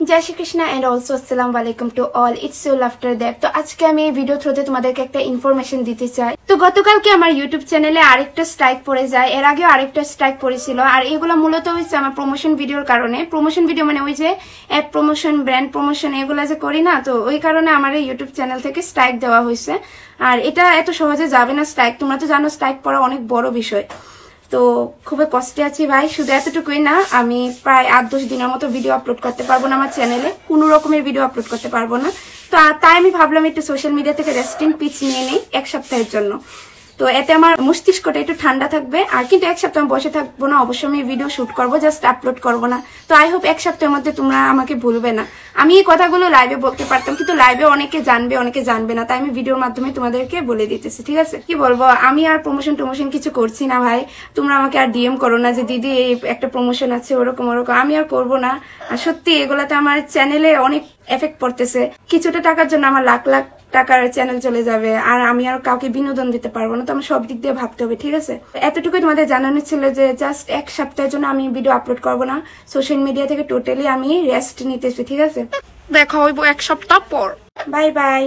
जय Shri Krishna and also अस्सलाम वालेकुम to all it's your laughter Dev. तो आज के আমি ভিডিও থ্রুতে তোমাদেরকে একটা ইনফরমেশন দিতে চাই। তো গতকালকে আমার ইউটিউব চ্যানেলে আরেকটা স্ট্রাইক পড়ে যায়, এর আগে আরেকটা স্ট্রাইক পড়েছিল। আর এগুলো মূলত হচ্ছে আমার প্রমোশন ভিডিওর কারণে। প্রমোশন ভিডিও মানে ওই যে অ্যাড প্রমোশন, ব্র্যান্ড প্রমোশন এগুলো যে করি না, তো ওই কারণে আমার এই ইউটিউব চ্যানেল থেকে স্ট্রাইক দেওয়া হয়েছে। আর এটা এত সহজে যাবে না স্ট্রাইক, তোমরা তো জানো স্ট্রাইক পড়া অনেক বড় বিষয়। তো খুবই কষ্টে আছি ভাই, শুধু এতটুকুই না, আমি প্রায় 8-10 দিনের মতো ভিডিও আপলোড করতে পারবো না, আমার চ্যানেলে কোনো রকমের ভিডিও আপলোড করতে পারবো না। তো তাই আমি ভাবলাম একটু সোশ্যাল মিডিয়া থেকে রেস্টিং পিচ নিয়ে নেই 1 সপ্তাহের জন্য। তো এতে আমার মস্তিষ্কটা একটু ঠান্ডা থাকবে। আর কিন্তু 1 সপ্তাহ আমি বসে থাকবো না, অবশ্যই আমি ভিডিও শুট করবো, জাস্ট আপলোড করবো না। তো আই হোপ 1 সপ্তাহের মধ্যে তোমরা আমাকে ভুলবে না। আমি এই কথাগুলো লাইভে বলতে পারতাম, কিন্তু লাইভে অনেকে জানবে অনেকে জানবে না, তাই আমি ভিডিওর মাধ্যমে তোমাদেরকে বলে দিতেছি, ঠিক আছে? কি বলবো, আমি আর প্রমোশন কিছু করছি না ভাই। তোমরা আমাকে আর ডিএম করো না যে দিদি এই একটা প্রমোশন আছে ওরকম ওরকম, আমি আর করবো না। আর সত্যি এগুলাতে আমার চ্যানেলে অনেক এফেক্ট পড়তেছে। কিছুটা টাকার জন্য আমার লাখ লাখ টাকার চ্যানেল চলে যাবে, আর আমি আর কাউকে বিনোদন দিতে পারবো না। তো আমার সব দিক দিয়ে ভাবতে হবে, ঠিক আছে? এতটুকুই তোমাদের জানানো ছিল যে জাস্ট 1 সপ্তাহের জন্য আমি ভিডিও আপলোড করবো না, সোশ্যাল মিডিয়া থেকে টোটালি আমি রেস্ট নিতেছি, ঠিক আছে? দেখা হইব 1 সপ্তাহ পর। Bye bye.